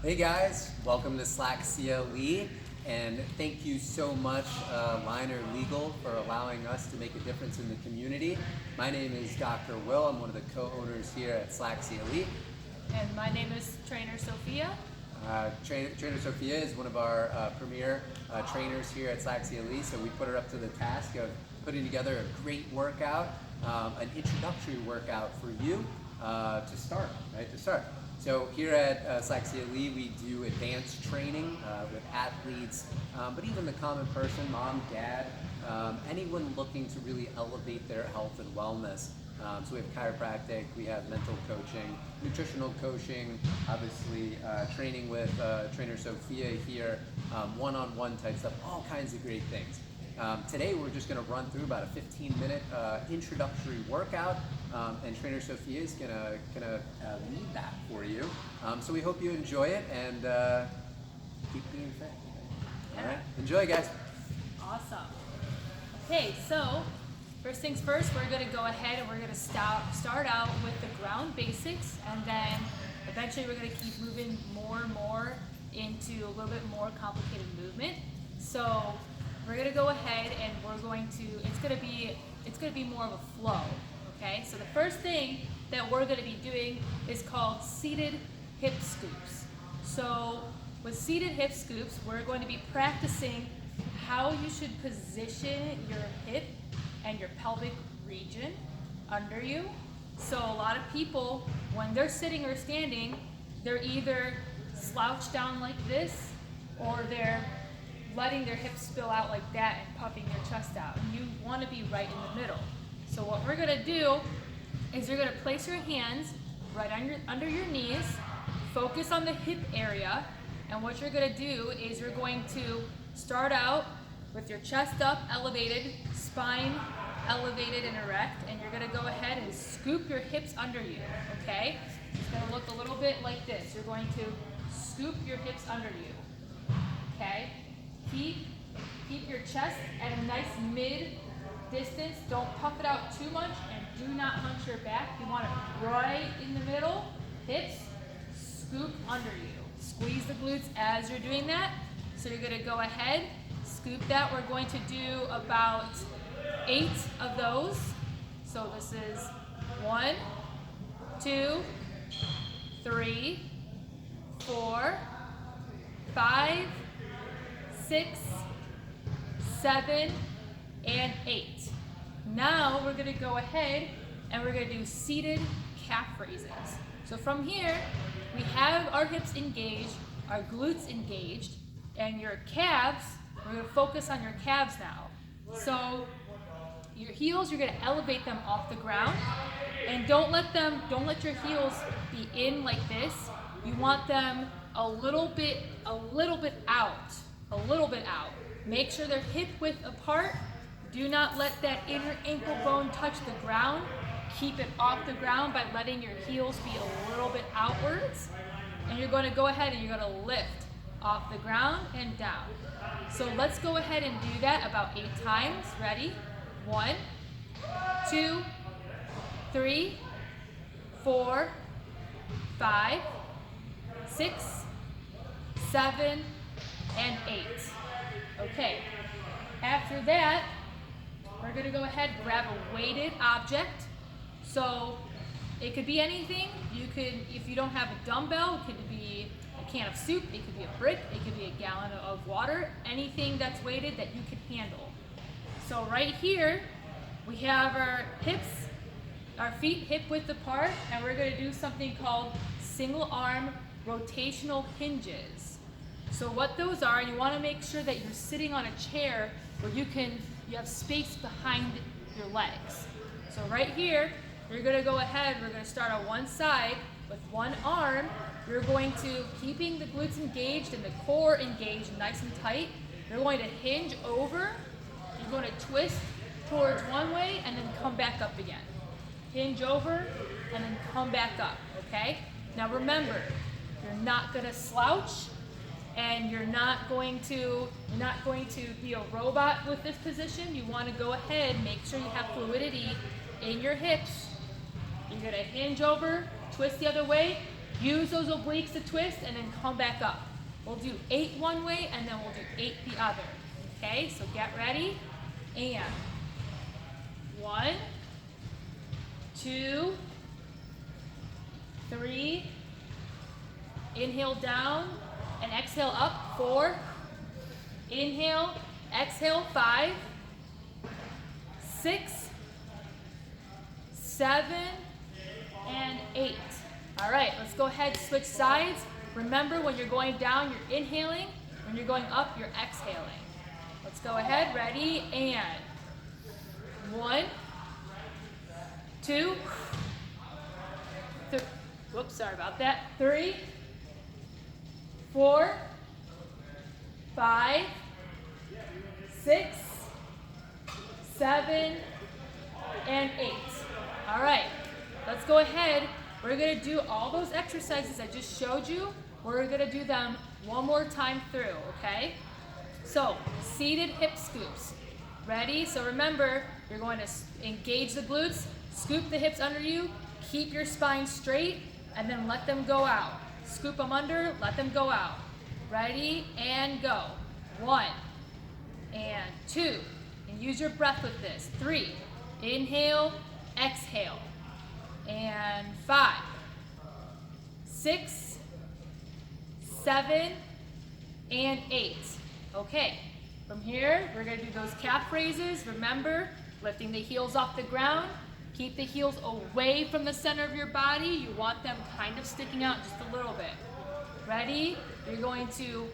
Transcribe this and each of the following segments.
Hey guys, welcome to Slack CLE, and thank you so much, Liner Legal, for allowing us to make a difference in the community. My name is Dr. Will. I'm one of the co-owners here at Slack CLE. And my name is Trainer Sophia. Trainer Sophia is one of our premier trainers here at Slack CLE, so we put her up to the task of putting together a great workout, an introductory workout for you to start, right? To start. So here at Slack CLE, we do advanced training with athletes, but even the common person, mom, dad, anyone looking to really elevate their health and wellness. So we have chiropractic, we have mental coaching, nutritional coaching, obviously training with Trainer Sophia here, one-on-one type stuff, all kinds of great things. Today we're just going to run through about a 15-minute introductory workout, and Trainer Sophia is going to lead that for you. So we hope you enjoy it and keep being fit. All right, enjoy, guys. Awesome. Okay, so first things first, we're going to go ahead and we're going to start out with the ground basics, and then eventually we're going to keep moving more and more into a little bit more complicated movement. So we're going to go ahead and we're going to, it's going to be more of a flow, okay? So the first thing that we're going to be doing is called seated hip scoops. So with seated hip scoops, we're going to be practicing how you should position your hip and your pelvic region under you. So a lot of people, when they're sitting or standing, they're either slouched down like this, or they're letting their hips spill out like that and puffing your chest out. And you want to be right in the middle. So what we're going to do is you're going to place your hands right under your knees, focus on the hip area, and what you're going to do is you're going to start out with your chest up, elevated, spine elevated and erect, and you're going to go ahead and scoop your hips under you, okay? It's going to look a little bit like this. You're going to scoop your hips under you, okay? Keep your chest at a nice mid distance. Don't puff it out too much, and do not hunch your back. You want it right in the middle. Hips scoop under you. Squeeze the glutes as you're doing that. So you're going to go ahead, scoop that. We're going to do about 8 of those. So this is 1, 2, 3, 4, 5, 6, 7, and 8. Now we're going to go ahead and we're going to do seated calf raises. So from here, we have our hips engaged, our glutes engaged, and your calves, we're going to focus on your calves now. So your heels, you're going to elevate them off the ground, and don't let your heels be in like this. You want them a little bit out. Make sure they're hip width apart. Do not let that inner ankle bone touch the ground. Keep it off the ground by letting your heels be a little bit outwards. And you're going to go ahead and you're going to lift off the ground and down. So let's go ahead and do that about 8 times. Ready? 1, 2, 3, 4, 5, 6, 7, and 8. Okay, after that, we're going to go ahead and grab a weighted object. So it could be anything. You could, if you don't have a dumbbell, it could be a can of soup, it could be a brick, it could be a gallon of water, anything that's weighted that you can handle. So right here, we have our hips, our feet hip width apart, and we're going to do something called single arm rotational hinges. So what those are, you want to make sure that you're sitting on a chair where you have space behind your legs. So right here, you're going to go ahead, we're going to start on one side with one arm. You're going to, keeping the glutes engaged and the core engaged nice and tight, you're going to hinge over, you're going to twist towards one way and then come back up again. Hinge over and then come back up, okay? Now remember, you're not going to slouch, and you're not going to be a robot with this position. You want to go ahead, make sure you have fluidity in your hips. You're going to hinge over, twist the other way, Use those obliques to twist and then come back up. We'll do 8 one way and then we'll do 8 the other. Okay, so get ready. And 1, 2, 3. Inhale down and exhale up. 4. Inhale, exhale. 5, 6, 7, and 8. All right, let's go ahead, switch sides. Remember, when you're going down, you're inhaling. When you're going up, you're exhaling. Let's go ahead, ready, and 1, 2, whoops, sorry about that. 3, 4, 5, 6, 7, and 8. All right, let's go ahead. We're gonna do all those exercises I just showed you. We're gonna do them one more time through, okay? So, seated hip scoops. Ready? So remember, you're going to engage the glutes, scoop the hips under you, keep your spine straight, and then let them go out. Scoop them under, let them go out. Ready, and go. 1, and 2, and use your breath with this. 3, inhale, exhale. And 5, 6, 7, and 8. Okay, from here, we're gonna do those calf raises. Remember, lifting the heels off the ground. Keep the heels away from the center of your body. You want them kind of sticking out just a little bit. Ready? You're going to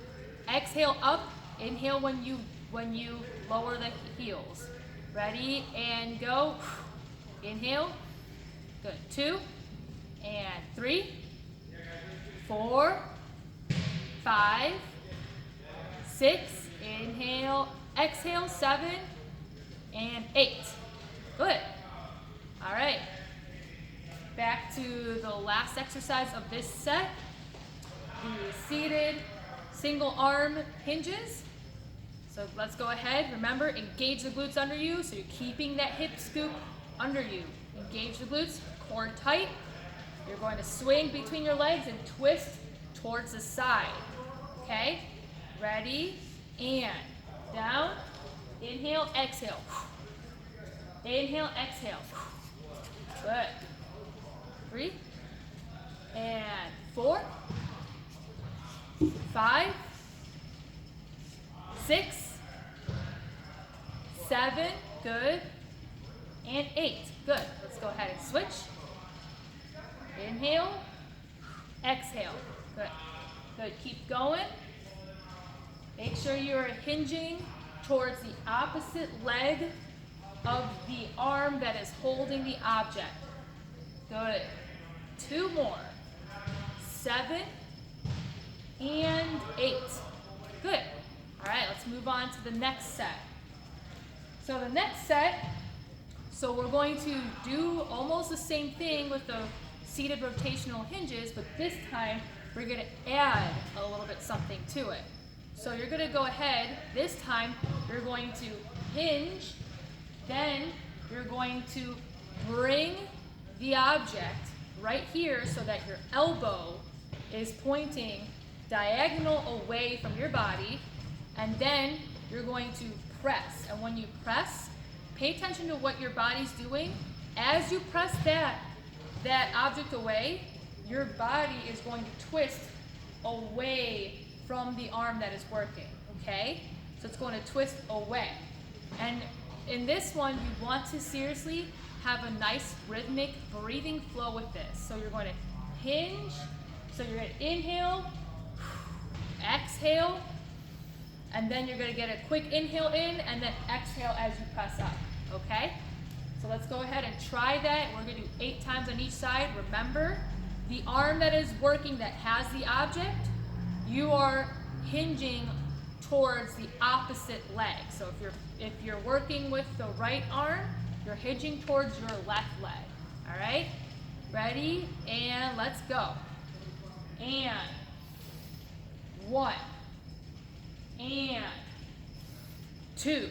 exhale up, inhale when you lower the heels. Ready, and go. Inhale. Good. 2, and 3, 4, 5, 6, inhale, exhale, 7, and 8. Good. All right. Back to the last exercise of this set, the seated single arm hinges. So let's go ahead. Remember, engage the glutes under you, so you're keeping that hip scoop under you. Engage the glutes, core tight. You're going to swing between your legs and twist towards the side. Okay? Ready? And down. Inhale, exhale. Inhale, exhale. Good. 3, and 4, 5, 6, 7, good, and 8, good. Let's go ahead and switch. Inhale, exhale, good. Good, keep going. Make sure you're hinging towards the opposite leg of the arm that is holding the object. Good. 2 more. 7 and 8. Good. All right, let's move on to the next set. So the next set, we're going to do almost the same thing with the seated rotational hinges, but this time we're going to add a little bit something to it. So you're going to go ahead, this time you're going to hinge, then you're going to bring the object right here so that your elbow is pointing diagonal away from your body, and then you're going to press. And when you press, pay attention to what your body's doing. As you press that object away, your body is going to twist away from the arm that is working, okay? So it's going to twist away. And in this one, you want to seriously have a nice rhythmic breathing flow with this. So you're going to hinge, so you're going to inhale, exhale, and then you're going to get a quick inhale in and then exhale as you press up, okay? So let's go ahead and try that. We're going to do 8 times on each side. Remember, the arm that is working that has the object, you are hinging towards the opposite leg. So if you're working with the right arm, you're hinging towards your left leg. All right? Ready? And let's go. And 1, and 2,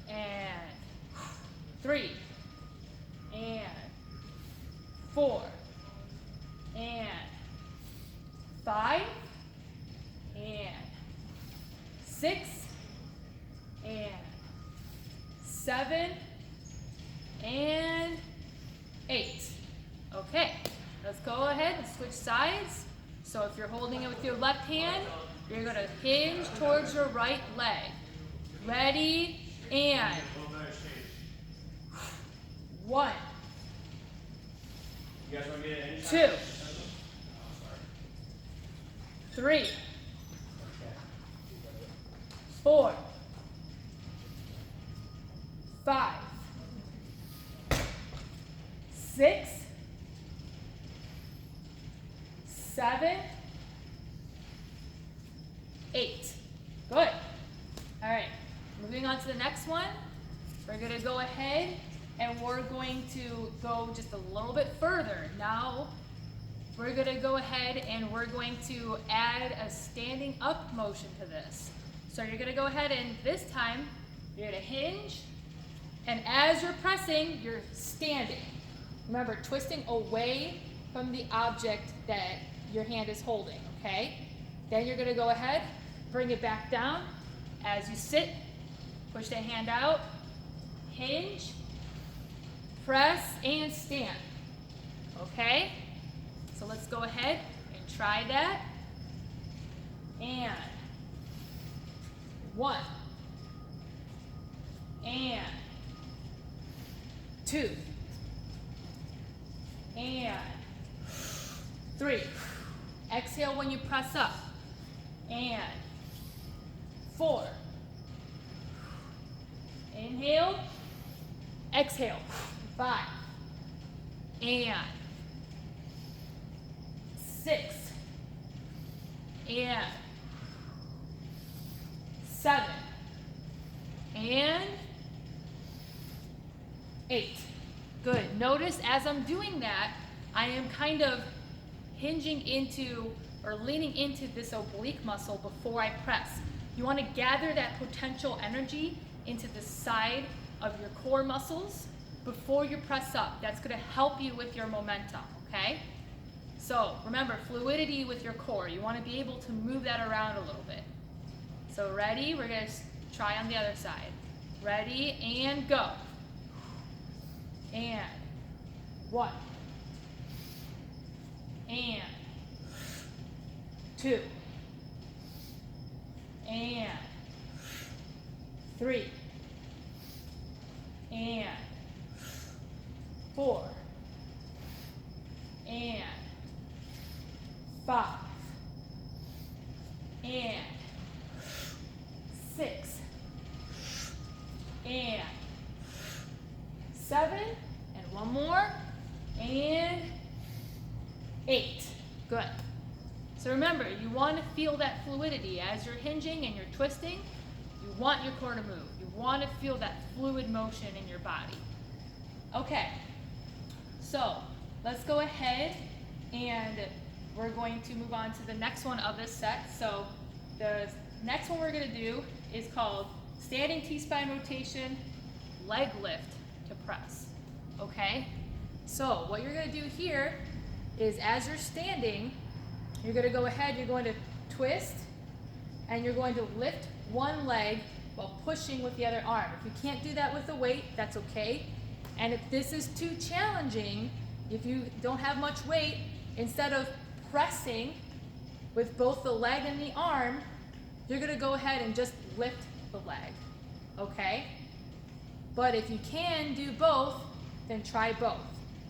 and 3, and 4, and 5, and 6, and 7, and 8. Okay, let's go ahead and switch sides. So if you're holding it with your left hand, you're going to hinge towards your right leg. Ready, and 1, 2, 3, 4, 5, 6, 7, 8. Good. All right, moving on to the next one. We're going to go ahead and we're going to go just a little bit further. Now, we're going to go ahead and we're going to add a standing up motion to this. So you're going to go ahead and this time, you're going to hinge, and as you're pressing, you're standing. Remember, twisting away from the object that your hand is holding, okay? Then you're going to go ahead, bring it back down. As you sit, push that hand out, hinge, press, and stand, okay? So let's go ahead and try that. And 1, and 2, and 3. Exhale when you press up. And 4. Inhale, exhale. 5, and 6, and 7, and 8. Good. Notice as I'm doing that, I am kind of hinging into or leaning into this oblique muscle before I press. You want to gather that potential energy into the side of your core muscles before you press up. That's going to help you with your momentum, okay? So remember, fluidity with your core. You want to be able to move that around a little bit. So ready? We're going to try on the other side. Ready, and go. And 1, and 2, and 3, and 4, and 5, and 6, and 7, and one more, and 8. Good. So remember, you want to feel that fluidity as you're hinging and you're twisting. You want your core to move. You want to feel that fluid motion in your body. Okay, so let's go ahead and we're going to move on to the next one of this set. So the next one we're going to do is called standing T-spine rotation, leg lift to press. Okay, so what you're going to do here is as you're standing, you're going to go ahead, you're going to twist, and you're going to lift one leg while pushing with the other arm. If you can't do that with the weight, that's okay. And if this is too challenging, if you don't have much weight, instead of pressing with both the leg and the arm, you're going to go ahead and just lift the leg, okay? But if you can do both, then try both.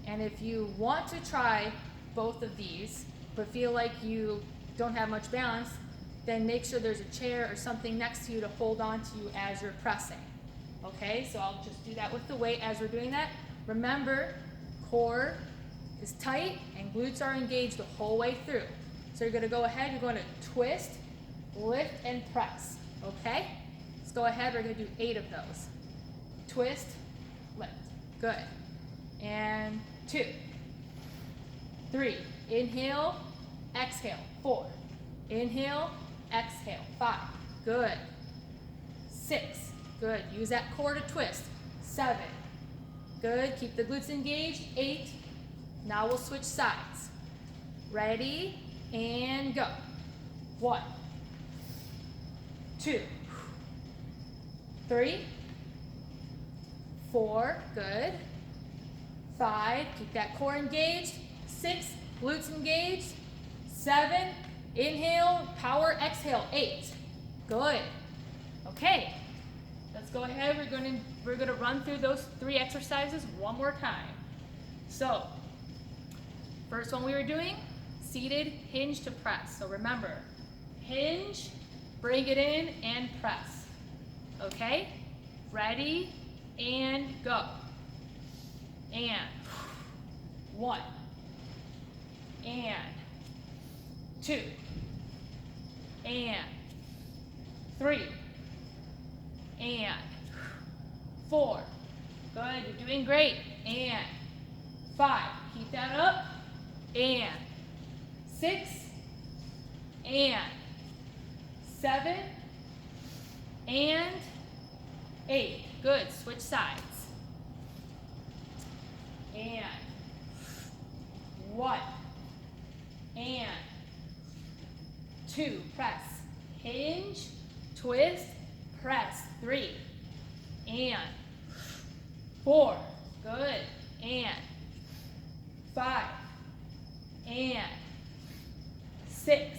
And if you want to try both of these, but feel like you don't have much balance, then make sure there's a chair or something next to you to hold on to you as you're pressing. Okay, so I'll just do that with the weight as we're doing that. Remember, core is tight and glutes are engaged the whole way through. So you're going to go ahead, you're going to twist, lift, and press. Okay? Let's go ahead, we're going to do 8 of those. Twist, lift. Good. And 2, 3. Inhale, exhale. 4. Inhale, exhale. 5. Good. 6. Good. Use that core to twist. 7. Good. Keep the glutes engaged. 8. Now we'll switch sides. Ready, and go. 1, 2, 3, 4, good. 5, keep that core engaged. 6, glutes engaged. 7, inhale, power, exhale. 8, good. Okay, let's go ahead. We're gonna run through those 3 exercises one more time. So, first one we were doing, seated hinge to press. So remember, hinge, bring it in, and press. Okay, ready, and go. And 1, and 2, and 3, and 4. Good, you're doing great. And 5, keep that up. And 6, and 7, and 8. Good, switch sides. And 1, and 2, press, hinge, twist, press. 3, and 4, good, and 5, and 6,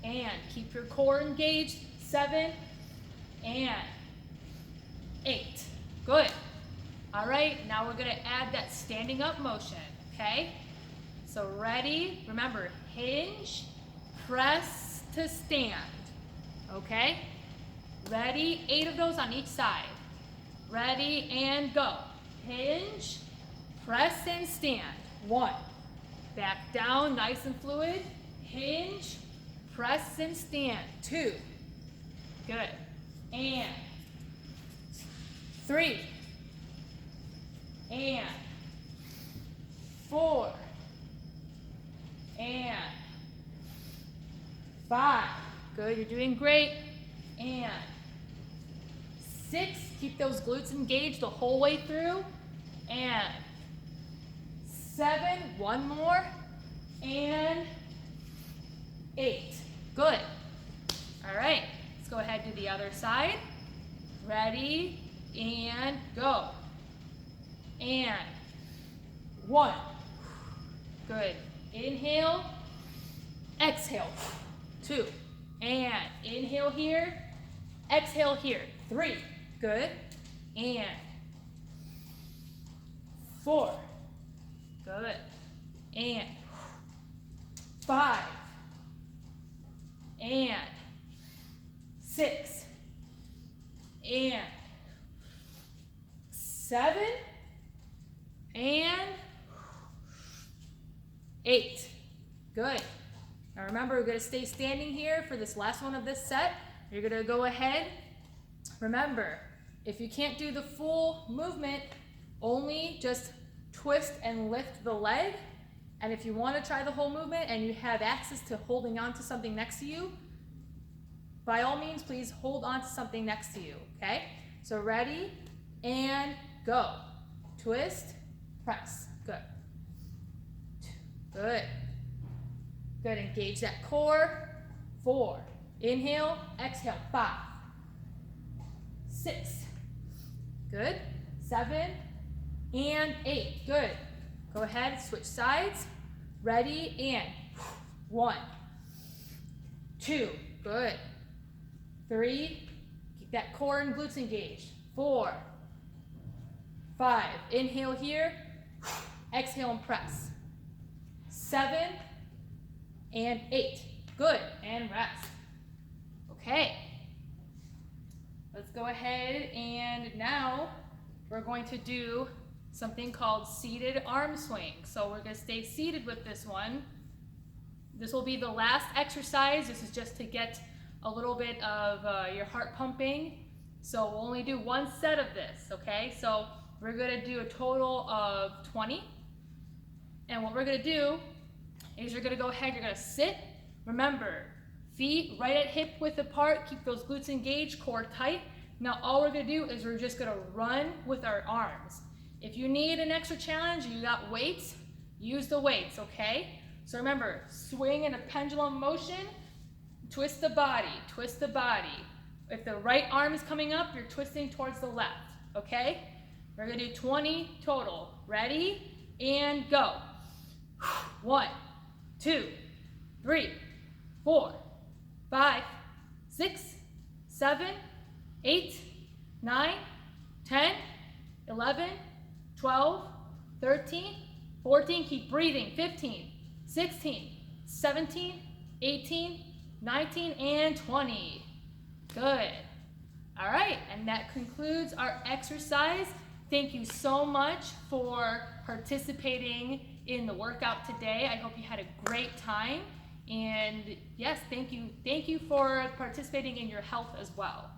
and keep your core engaged. 7, and 8, good. All right, now we're gonna add that standing up motion, okay? So ready, remember, hinge, press to stand, okay? Ready, 8 of those on each side. Ready, and go. Hinge, press and stand. 1, back down, nice and fluid. Hinge, press and stand. 2, good. And 3, and 4, and 5. Good, you're doing great. And 6, keep those glutes engaged the whole way through. And 7, one more. And 8. Good. All right, let's go ahead to the other side. Ready, and go. And 1, good. Inhale, exhale. 2, and inhale here, exhale here. 3, good. And 4, good. And 5, and 6, and 7, and 8. Good. Now remember, we're going to stay standing here for this last one of this set. You're going to go ahead. Remember, if you can't do the full movement, only just twist and lift the leg. And if you want to try the whole movement and you have access to holding on to something next to you, by all means, please hold on to something next to you, okay? So ready, and go. Twist, press, good. Good. Good, engage that core. 4, inhale, exhale. 5, 6, good. 7, and 8, good. Go ahead, switch sides. Ready, and 1, 2, good. 3, keep that core and glutes engaged. 4, 5, inhale here, exhale and press. 7, and 8, good, and rest. Okay, let's go ahead, and now we're going to do something called seated arm swing. So we're going to stay seated with this one. This will be the last exercise. This is just to get a little bit of your heart pumping. So we'll only do one set of this, okay? So we're going to do a total of 20. And what we're going to do is you're going to go ahead, you're going to sit. Remember, feet right at hip width apart, keep those glutes engaged, core tight. Now all we're going to do is we're just going to run with our arms. If you need an extra challenge, you got weights, use the weights, okay? So remember, swing in a pendulum motion, twist the body, twist the body. If the right arm is coming up, you're twisting towards the left, okay? We're gonna do 20 total. Ready, and go. 1, 2, 3, 4, 5, 6, 7, 8, 9, 10, 11, 12, 13, 14, keep breathing, 15, 16, 17, 18, 19, and 20. Good. All right, and that concludes our exercise. Thank you so much for participating in the workout today. I hope you had a great time. And yes, thank you for participating in your health as well.